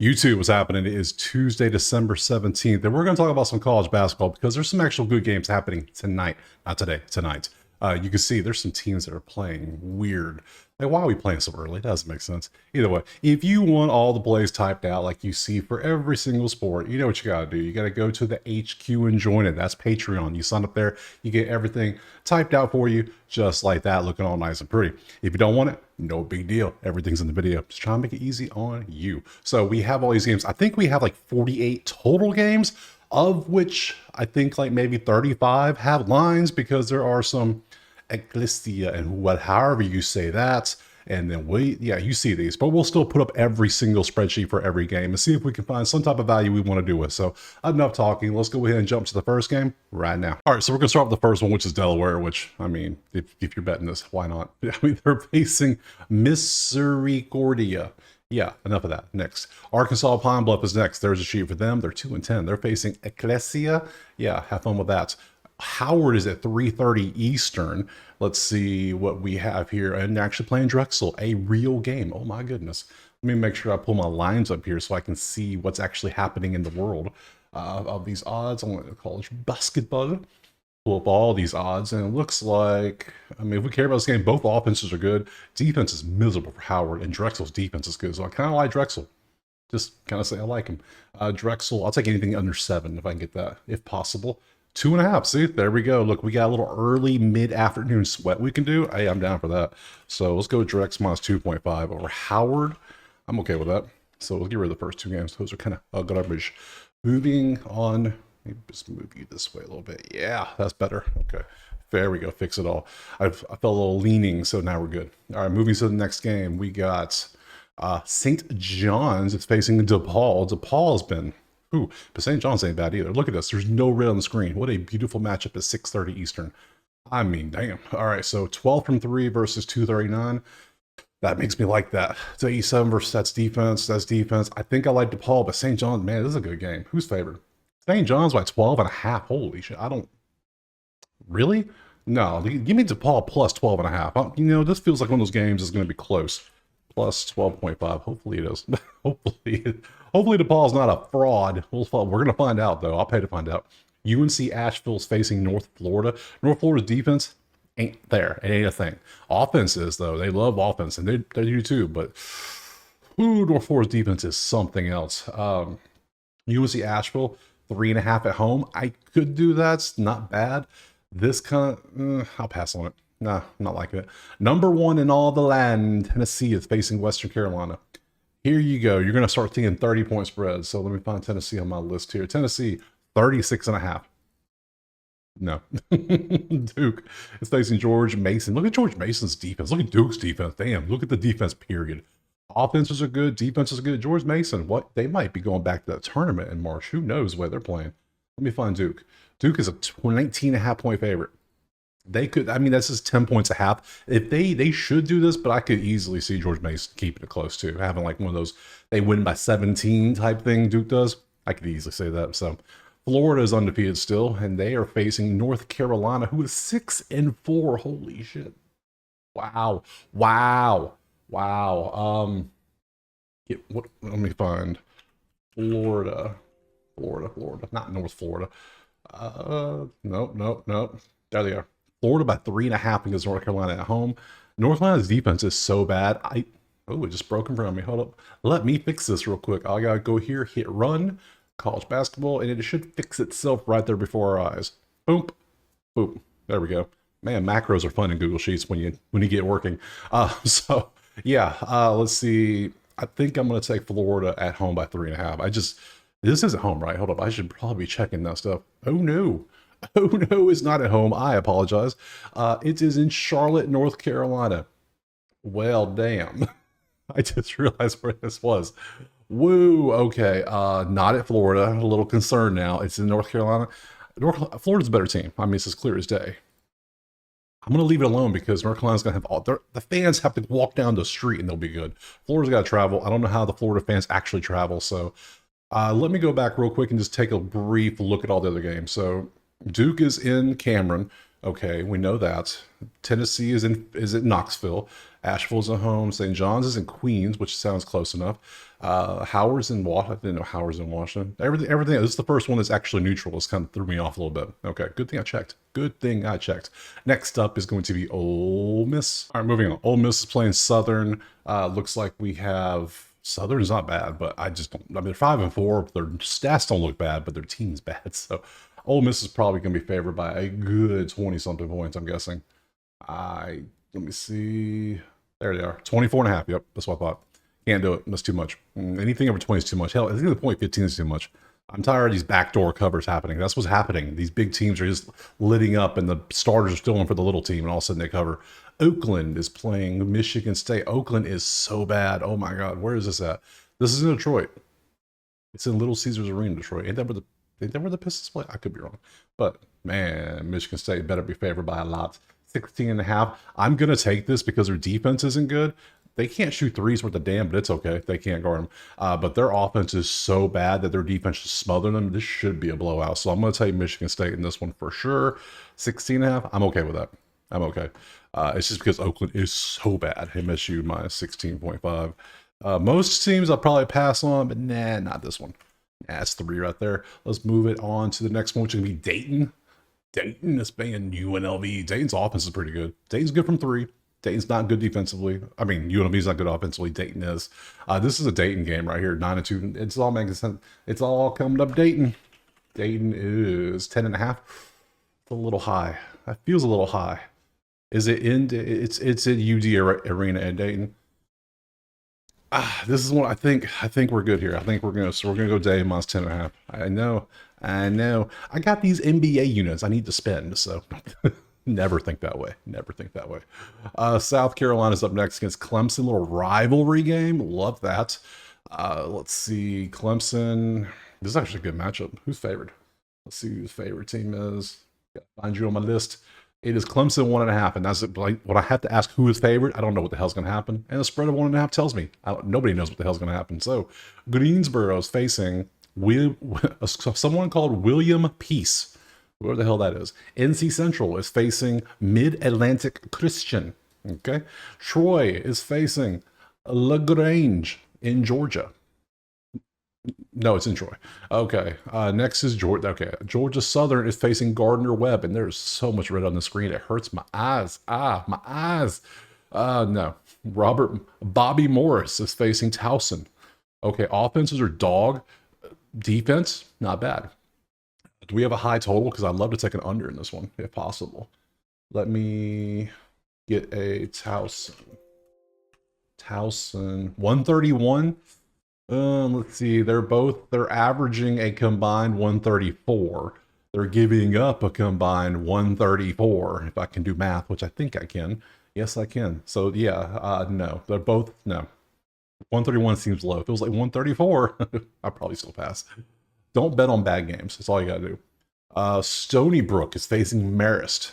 YouTube, what's happening? It is Tuesday, December 17th, and we're going to talk about some college basketball because there's some actual good games happening tonight. Not today, tonight. You can see there's some teams that are playing weird. Like, why are we playing so early? That doesn't make sense. Either way, if you want all the plays typed out like you see for every single sport, you know what you got to do. You got to go to the HQ and join it. That's Patreon. You sign up there, you get everything typed out for you just like that, looking all nice and pretty. If you don't want it, no big deal. Everything's in the video. Just trying to make it easy on you. So we have all these games. I think we have like 48 total games, of which I think like maybe 35 have lines because there are some ecclesia and what, however you say that. And then you see these, but we'll still put up every single spreadsheet for every game and see if we can find some type of value we want to do with. So enough talking. Let's go ahead and jump to the first game right now. All right, so we're going to start with the first one, which is Delaware, which, I mean, if you're betting this, why not? I mean, they're facing Misericordia. Yeah, enough of that. Next, Arkansas Pine Bluff is next. There's a sheet for them. They're 2-10. They're facing Ecclesia. Yeah, have fun with that. Howard is at 3:30 Eastern. Let's see what we have here. And actually playing Drexel, a real game. Oh my goodness. Let me make sure I pull my lines up here so I can see what's actually happening in the world of these odds. I want to college basketball. Pull up all these odds, and it looks like, I mean, if we care about this game, both offenses are good. Defense is miserable for Howard, and Drexel's defense is good. So I kind of like Drexel. Just kind of say I like him. Drexel, I'll take anything under 7 if I can get that, if possible. 2.5. See, there we go. Look, we got a little early mid-afternoon sweat we can do. Hey, I'm down for that. So let's go Drex minus 2.5 over Howard. I'm okay with that. So we'll get rid of the first two games. Those are kind of garbage. Moving on. Maybe just move you this way a little bit. Yeah, that's better. Okay. There we go. Fix it all. I felt a little leaning, so now we're good. All right, moving to the next game. We got St. John's. It's facing DePaul. DePaul has been... Ooh, but St. John's ain't bad either. Look at this. There's no red on the screen. What a beautiful matchup at 6:30 Eastern. I mean, damn. All right, so 12 from 3 versus 239. That makes me like that. So E7 versus that's defense. That's defense. I think I like DePaul, but St. John's, man, this is a good game. Who's favored? St. John's by 12.5. Holy shit. I don't... Really? No, give me DePaul plus 12.5. You know, this feels like one of those games is going to be close. Plus 12.5. Hopefully it is. Hopefully DePaul's not a fraud. We're going to find out, though. I'll pay to find out. UNC Asheville's facing North Florida. North Florida's defense ain't there. It ain't a thing. Offense is, though. They love offense, and they do too. But North Florida's defense is something else. UNC Asheville, 3.5 at home. I could do that. It's not bad. This kind of... I'll pass on it. Nah, I'm not liking it. Number 1 in all the land, Tennessee is facing Western Carolina. Here you go. You're going to start seeing 30-point spreads. So let me find Tennessee on my list here. Tennessee, 36.5. No. Duke is facing George Mason. Look at George Mason's defense. Look at Duke's defense. Damn, look at the defense, period. Offenses are good. Defenses are good. George Mason, what? They might be going back to that tournament in March. Who knows where they're playing? Let me find Duke. Duke is a 19.5-point favorite. They could, I mean, that's just 10 points a half. If they should do this, but I could easily see George Mason keeping it close too. Having like one of those, they win by 17 type thing Duke does. I could easily say that. So Florida is undefeated still, and they are facing North Carolina, who is 6-4. Holy shit. Wow. Wow. Wow. Let me find Florida. Not North Florida. Nope. There they are. Florida by 3.5 against North Carolina at home. North Carolina's defense is so bad. It just broke in front of me. Hold up. Let me fix this real quick. I gotta go here, hit run, college basketball, and it should fix itself right there before our eyes. Boom. Boom. There we go. Man, macros are fun in Google Sheets when you get working. So yeah, let's see. I think I'm gonna take Florida at home by 3.5. This isn't home, right? Hold up. I should probably be checking that stuff. Oh no. Oh no, it's not at home. I apologize. It is in Charlotte, North Carolina. Well, damn. I just realized where this was. Woo. Okay. Not at Florida. A little concerned now. It's in North Carolina. Florida's a better team. I mean, it's as clear as day. I'm going to leave it alone because North Carolina's going to have the fans have to walk down the street and they'll be good. Florida's got to travel. I don't know how the Florida fans actually travel. So let me go back real quick and just take a brief look at all the other games. So Duke is in Cameron. Okay, we know that. Tennessee is at Knoxville. Asheville's at home. St. John's is in Queens, which sounds close enough. Howard's in Washington. I didn't know Howard's in Washington. Everything. This is the first one that's actually neutral. This kind of threw me off a little bit. Okay, good thing I checked. Good thing I checked. Next up is going to be Ole Miss. All right, moving on. Ole Miss is playing Southern. Looks like we have Southern is not bad, but I just don't. I mean, they're 5-4. Their stats don't look bad, but their team's bad. So Ole Miss is probably going to be favored by a good 20-something points, I'm guessing. Let me see. There they are. 24.5. Yep, that's what I thought. Can't do it. That's too much. Anything over 20 is too much. Hell, I think the point 15 is too much. I'm tired of these backdoor covers happening. That's what's happening. These big teams are just lidding up, and the starters are still in for the little team, and all of a sudden they cover. Oakland is playing Michigan State. Oakland is so bad. Oh my God, where is this at? This is in Detroit. It's in Little Caesars Arena, Detroit. Ain't that where the Pistons play? I could be wrong, but man, Michigan State better be favored by a lot. 16.5. I'm gonna take this because their defense isn't good. They can't shoot threes worth a damn, but it's okay. They can't guard them. But their offense is so bad that their defense is smothering them. This should be a blowout. So I'm going to take Michigan State in this one for sure. 16.5. I'm okay with that. I'm okay. It's just because Oakland is so bad. MSU minus 16.5. Most teams I'll probably pass on, but nah, not this one. Nah, it's 3 right there. Let's move it on to the next one, which is going to be Dayton. Dayton is playing UNLV. Dayton's offense is pretty good. Dayton's good from 3. Dayton's not good defensively. I mean, UNLV's not good offensively. Dayton is. This is a Dayton game right here, 9-2. It's all making sense. It's all coming up Dayton. Dayton is 10.5. It's a little high. That feels a little high. Is it in? It's at UD Arena in Dayton. This is one I think we're good here. I think we're gonna go Dayton minus 10.5. I know. I got these NBA units I need to spend, so. Never think that way. Never think that way. South Carolina's up next against Clemson. Little rivalry game. Love that. Let's see. Clemson. This is actually a good matchup. Who's favored? Let's see who the favorite team is. Gotta find you on my list. It is Clemson 1.5. And that's like when I have to ask who is favored, I don't know what the hell's going to happen. And the spread of 1.5 tells me. Nobody knows what the hell's going to happen. So Greensboro is facing someone called William Peace. Whoever the hell that is. NC Central is facing Mid-Atlantic Christian. Okay. Troy is facing LaGrange in Georgia. No, it's in Troy. Okay. Next is Georgia. Okay. Georgia Southern is facing Gardner-Webb, and there's so much red on the screen. It hurts my eyes. My eyes. No. Bobby Morris is facing Towson. Okay. Offenses are dog. Defense, not bad. Do we have a high total? Because I'd love to take an under in this one, if possible. Let me get a Towson. 131. Let's see. They're averaging a combined 134. They're giving up a combined 134. If I can do math, which I think I can. Yes, I can. So yeah, no. They're both, no. 131 seems low. If it was like 134, I'd probably still pass. Don't bet on bad games. That's all you got to do. Stony Brook is facing Marist.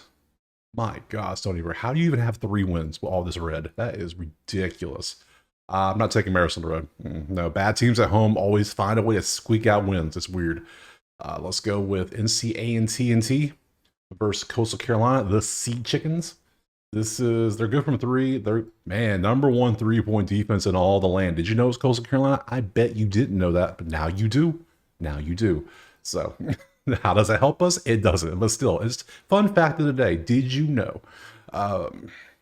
My God, Stony Brook. How do you even have 3 wins with all this red? That is ridiculous. I'm not taking Marist on the road. No, bad teams at home always find a way to squeak out wins. It's weird. Let's go with NCA&T versus Coastal Carolina, the Sea Chickens. They're good from 3. They're, man, number 1 3-point defense in all the land. Did you know it's Coastal Carolina? I bet you didn't know that, but now you do. Now you do. So how does that help us? It doesn't, but still, it's fun fact of the day. Did you know? Where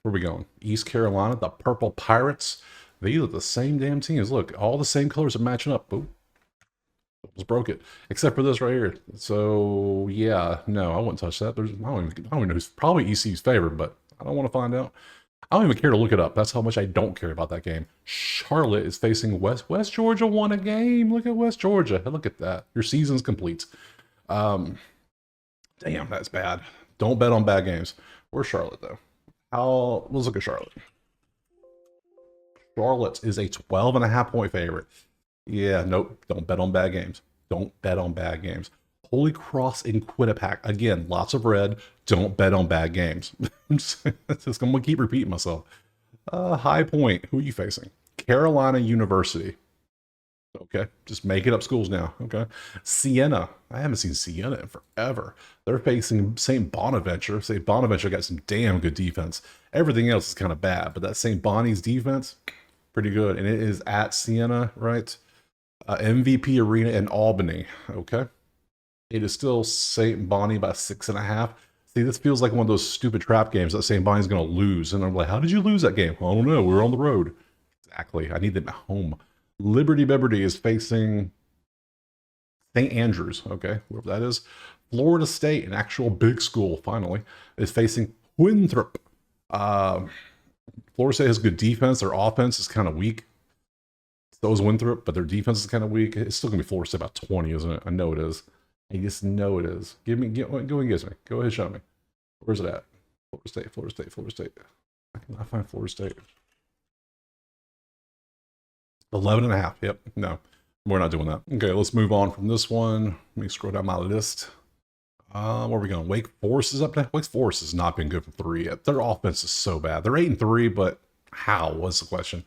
are we going? East Carolina, the Purple Pirates. These are the same damn teams. Look, all the same colors are matching up. Boom. Almost broke it. Except for this right here. So yeah, no, I wouldn't touch that. I don't even know who's probably ECU's favorite, but I don't want to find out. I don't even care to look it up. That's how much I don't care about that game. Charlotte is facing West Georgia won a game. Look at West Georgia. Look at that. Your season's complete. Damn, that's bad. Don't bet on bad games. Where's Charlotte, though? Let's look at Charlotte. Charlotte is a 12.5-point favorite. Yeah, nope. Don't bet on bad games. Don't bet on bad games. Holy Cross in Quinnipiac. Again, lots of red. Don't bet on bad games. I'm going to keep repeating myself. High Point. Who are you facing? Carolina University. Okay, just making up schools now. Okay, Siena. I haven't seen Siena in forever. They're facing St. Bonaventure. St. Bonaventure got some damn good defense. Everything else is kind of bad, but that St. Bonnie's defense, pretty good. And it is at Siena, right? MVP Arena in Albany. Okay, it is still St. Bonnie by 6.5. See, this feels like one of those stupid trap games that St. Bonnie's going to lose. And I'm like, how did you lose that game? I don't know. We were on the road. Exactly. I need them at home. Liberty Liberty is facing St. Andrews, okay, whoever that is. Florida State, an actual big school, finally, is facing Winthrop. Florida State has good defense. Their offense is kind of weak. So is Winthrop, but their defense is kind of weak. It's still going to be Florida State about 20, isn't it? I know it is. I just know it is. Go and get me. Go ahead, show me. Where's it at? Florida State, Florida State, Florida State. I cannot find Florida State. 11.5. Yep. No, we're not doing that. Okay, let's move on from this one. Let me scroll down my list. Where are we going? Wake Forest is up there. Wake Forest has not been good from 3 yet. Their offense is so bad. They're 8-3, but how? What's the question?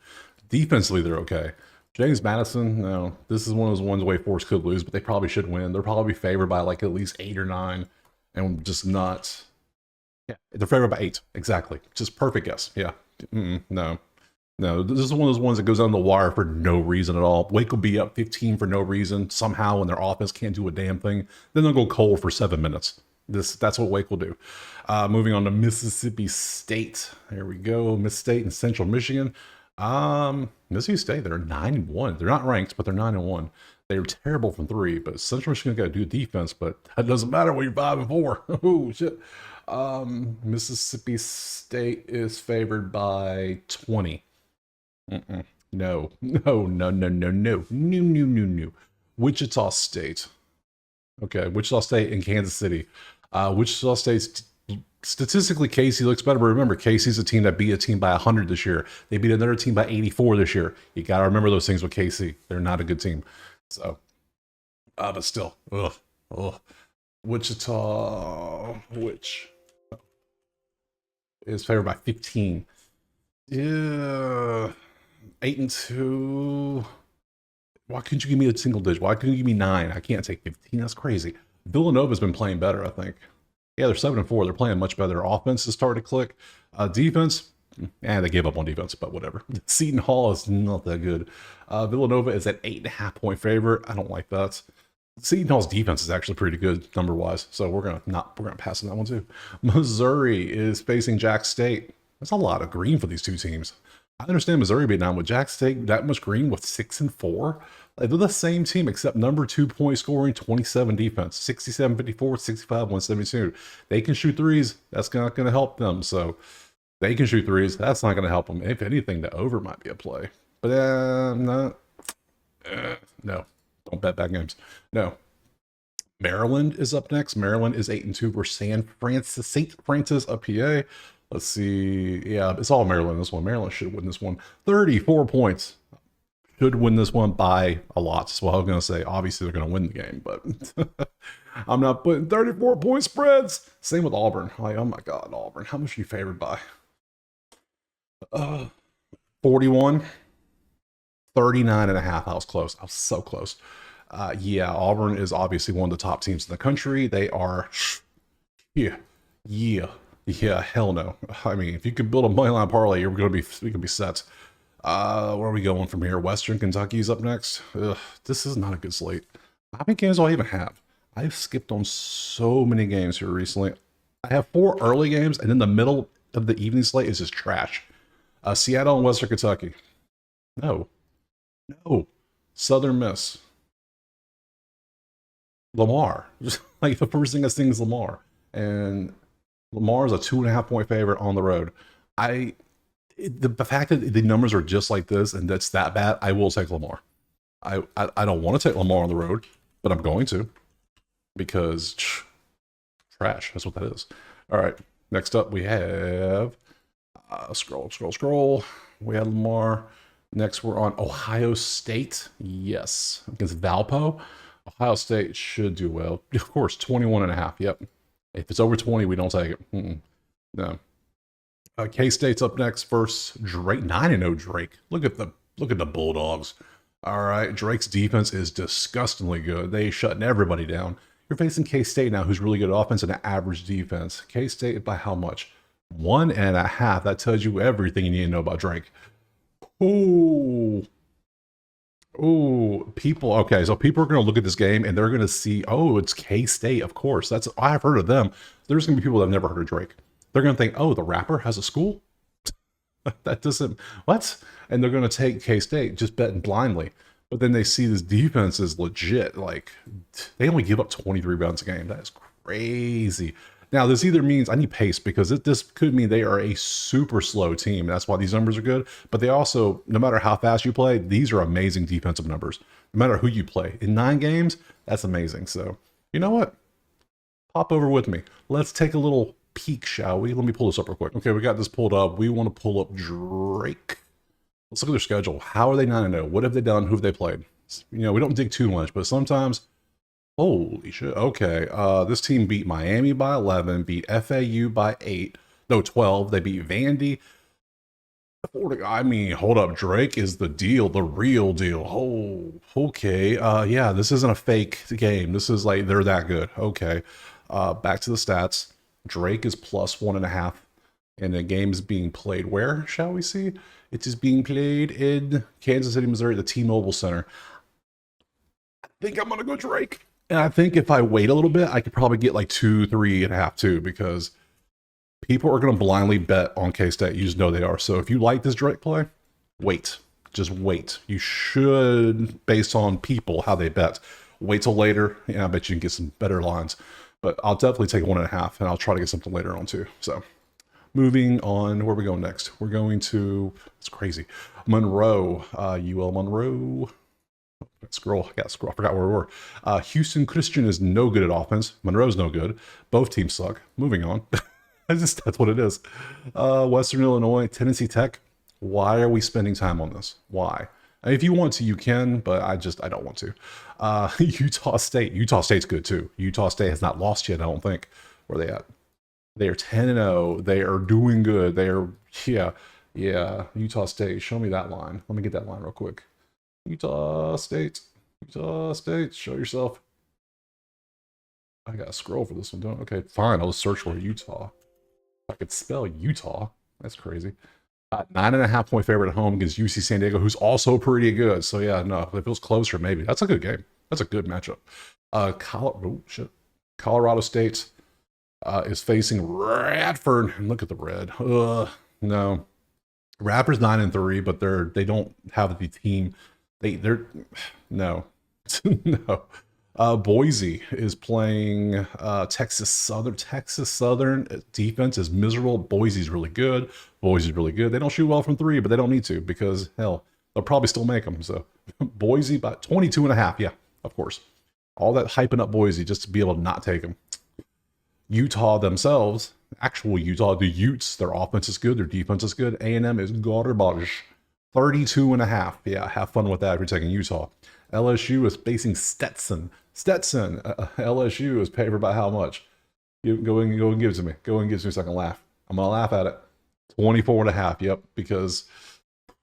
Defensively, they're okay. James Madison, no. This is one of those ones Wake Forest could lose, but they probably should win. They're probably favored by like at least 8 or 9, and just not. Yeah, they're favored by 8. Exactly. Just perfect guess. Yeah. No. No, this is one of those ones that goes on the wire for no reason at all. Wake will be up 15 for no reason somehow, and their offense can't do a damn thing. Then they'll go cold for 7 minutes. That's what Wake will do. Moving on to Mississippi State. There we go. Miss State and Central Michigan. Mississippi State, they're 9-1. They're not ranked, but they're 9-1. They were terrible from 3, but Central Michigan got to do defense, but that doesn't matter when you're 5-4. Oh shit. Mississippi State is favored by 20. No. Wichita State. Okay, Wichita State and Kansas City. Wichita State's statistically, Casey looks better, but remember, Casey's a team that beat a team by 100 this year. They beat another team by 84 this year. You got to remember those things with Casey. They're not a good team. So, but still, Wichita, which is favored by 15. Yeah. 8-2. Why couldn't you give me a single digit? Why couldn't you give me 9? I can't take 15. That's crazy. Villanova's been playing better, I think. Yeah, they're 7-4. They're playing much better. Offense is starting to click. Defense, they gave up on defense, but whatever. Seton Hall is not that good. Villanova is at 8.5-point favorite. I don't like that. Seton Hall's defense is actually pretty good number-wise, so we're gonna pass on that one too. Missouri is facing Jack State. That's a lot of green for these two teams. I understand Missouri being down with Jack State that much green with 6-4. Like, they're the same team except number 2 point scoring, 27 defense, 67-54, 65-172. They can shoot threes. That's not going to help them. So they can shoot threes. That's not going to help them. If anything, the over might be a play. But no, don't bet bad games. No. Maryland is up next. Maryland is 8-2 for St. Francis of PA. Let's see. Yeah, it's all Maryland this one. Maryland should win this one. 34 points. Should win this one by a lot. That's what I was going to say. Obviously, they're going to win the game, but I'm not putting 34-point spreads. Same with Auburn. Like, oh my God, Auburn. How much are you favored by? 41. 39.5. I was close. I was so close. Yeah, Auburn is obviously one of the top teams in the country. They are, yeah, hell no. I mean, if you could build a money line parlay, we can be set. Where are we going from here? Western Kentucky's up next. Ugh, this is not a good slate. How many games do I even have? I've skipped on so many games here recently. I have 4 early games, and then the middle of the evening slate is just trash. Seattle and Western Kentucky. No. Southern Miss. Lamar. Like, the first thing I think is Lamar. And Lamar is a 2.5-point favorite on the road. The fact that the numbers are just like this and that's that bad, I will take Lamar. I don't want to take Lamar on the road, but I'm going to because trash. That's what that is. All right. Next up, we have scroll. We have Lamar. Next, we're on Ohio State. Yes, against Valpo. Ohio State should do well. Of course, 21.5. Yep. If it's over 20, we don't take it. No. K-State's up next versus Drake. 9-0 Drake. Look at the Bulldogs. All right, Drake's defense is disgustingly good. They shutting everybody down. You're facing K-State now, who's really good offense and an average defense. K-State by how much? 1.5. That tells you everything you need to know about Drake. Ooh. Ooh, people. Okay, so people are going to look at this game and they're going to see, oh, it's K-State, of course. I've heard of them. There's going to be people that have never heard of Drake. They're going to think, oh, the rapper has a school? That doesn't, what? And they're going to take K-State, just betting blindly. But then they see this defense is legit. Like, they only give up 23 rebounds a game. That is crazy. Now, this either means I need pace because this could mean they are a super slow team. That's why these numbers are good. But they also, no matter how fast you play, these are amazing defensive numbers. No matter who you play. In 9 games, that's amazing. So, you know what? Pop over with me. Let's take a little peek, shall we? Let me pull this up real quick. Okay, we got this pulled up. We want to pull up Drake. Let's look at their schedule. How are they 9-0? What have they done? Who have they played? You know, we don't dig too much, but sometimes, holy shit. Okay, this team beat Miami by 11, beat FAU by 8, no, 12. They beat Vandy. I mean, hold up. Drake is the deal, the real deal. Oh, okay. Yeah, this isn't a fake game. This is like, they're that good. Okay. Back to the stats. Drake is plus 1.5. And the game's being played where, shall we see? It is being played in Kansas City, Missouri, the T-Mobile Center. I think I'm going to go Drake. And I think if I wait a little bit, I could probably get like 2, 3.5 too, because people are going to blindly bet on K-State. You just know they are. So if you like this Drake play, wait. Just wait. You should, based on people, how they bet. Wait till later, and I bet you can get some better lines. But I'll definitely take 1.5, and I'll try to get something later on too. So moving on, where are we going next? We're going to, it's crazy, Monroe, UL Monroe. Scroll, I forgot where we were. Houston Christian is no good at offense. Monroe's no good. Both teams suck. Moving on. That's what it is. Western Illinois, Tennessee Tech. Why are we spending time on this? Why? If you want to, you can, but I don't want to. Utah State. Utah State's good too. Utah State has not lost yet, I don't think. Where are they at? They are 10-0. They are doing good. They are, yeah. Utah State. Show me that line. Let me get that line real quick. Utah State. Utah State. Show yourself. I gotta scroll for this one, don't I? Okay, fine. I'll just search for Utah. I could spell Utah. That's crazy. 9.5 point favorite at home against UC San Diego, who's also pretty good. So yeah, no, if it feels closer, maybe. That's a good game. That's a good matchup. Colorado State is facing Radford. And look at the red. No. Radford's 9-3, but they don't have the team. They're no. No. Boise is playing Texas Southern. Texas Southern defense is miserable. Boise's really good. Boise's really good. They don't shoot well from 3, but they don't need to because, hell, they'll probably still make them. So Boise by 22.5. Yeah, of course. All that hyping up Boise just to be able to not take them. Utah themselves, actual Utah, the Utes, their offense is good. Their defense is good. A&M is garbage. 32.5. Yeah, have fun with that if you're taking Utah. LSU is facing Stetson. LSU is favored by how much? Go and give it to me. Go and give it to me so I can laugh. I'm gonna laugh at it. 24.5. Yep, because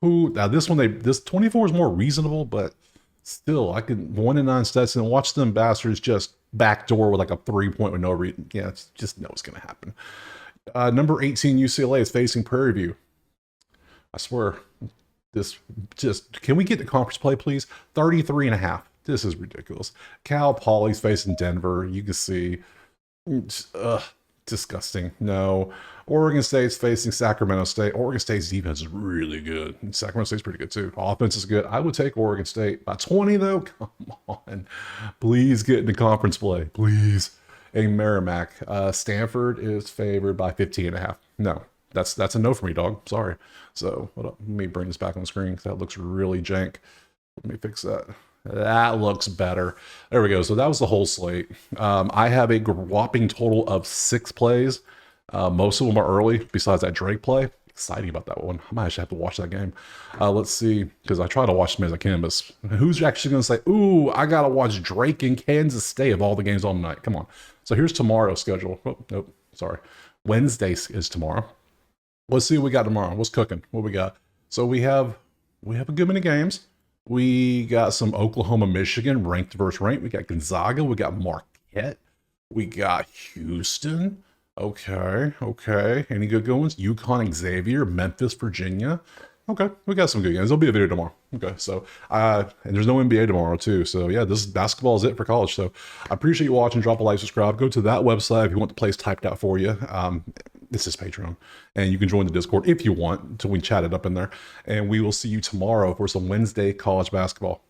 now this 24 is more reasonable, but still, I could 1-9 Stetson. Watch them bastards just backdoor with like a 3-point with no reason. Yeah, it's just know what's gonna happen. Number 18 UCLA is facing Prairie View. I swear. Can we get the conference play, please? 33.5. This is ridiculous. Cal Poly's facing Denver. You can see, disgusting. No. Oregon State's facing Sacramento State. Oregon State's defense is really good. And Sacramento State's pretty good too. Offense is good. I would take Oregon State by 20 though. Come on, please get into conference play, please. A Merrimack. Stanford is favored by 15.5. No. That's a no for me, dog. Sorry. So let me bring this back on the screen because that looks really jank. Let me fix that. That looks better. There we go. So that was the whole slate. I have a whopping total of 6 plays. Most of them are early, besides that Drake play. Exciting about that one. I might actually have to watch that game. Let's see, because I try to watch as many as I can, but who's actually going to say, ooh, I got to watch Drake in Kansas State of all the games on tonight? Come on. So here's tomorrow's schedule. Oh, nope, sorry. Wednesday is tomorrow. Let's see what we got tomorrow. What's cooking? What we got? So we have a good many games. We got some Oklahoma, Michigan, ranked versus ranked. We got Gonzaga. We got Marquette. We got Houston. Okay, okay. Any good ones? UConn, Xavier, Memphis, Virginia. Okay, we got some good games. There'll be a video tomorrow. Okay, so and there's no NBA tomorrow too. So yeah, this basketball is it for college. So I appreciate you watching. Drop a like, subscribe. Go to that website if you want the place typed out for you. This is Patreon, and you can join the Discord if you want. Until we chat it up in there, and we will see you tomorrow for some Wednesday college basketball.